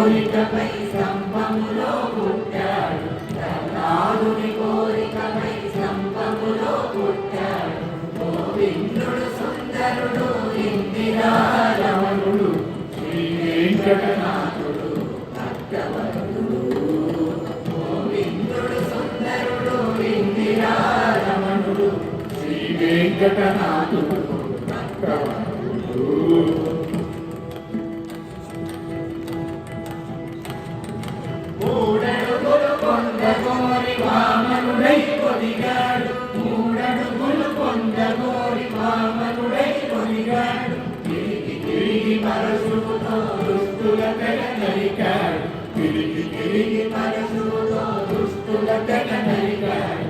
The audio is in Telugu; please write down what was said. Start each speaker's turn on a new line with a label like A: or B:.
A: కోరికపై స్తంభములో పుట్టాడు, ప్రహ్లాదుని కోరికపై స్తంభములో పుట్టాడు. గోవిందుడు సుందరుడు ఇందిరారమణుడు, శ్రీ వెంకటనాథుడు భక్తవరుడు. గోవిందుడు సుందరుడు ఇందిరారమణుడు, శ్రీ వెంకటనాథుడు భక్తవరుడు. మూడడుగులు పొందగోరి వామనుడై ఒదిగాడు, మూడడుగులు పొందగోరి వామనుడై ఒదిగాడు. తిరిగి తిరిగి పరశువుతో దుష్టుల తెగ నరికాడు, తిరిగి తిరిగి పరశువుతో దుష్టుల తెగ నరికాడు.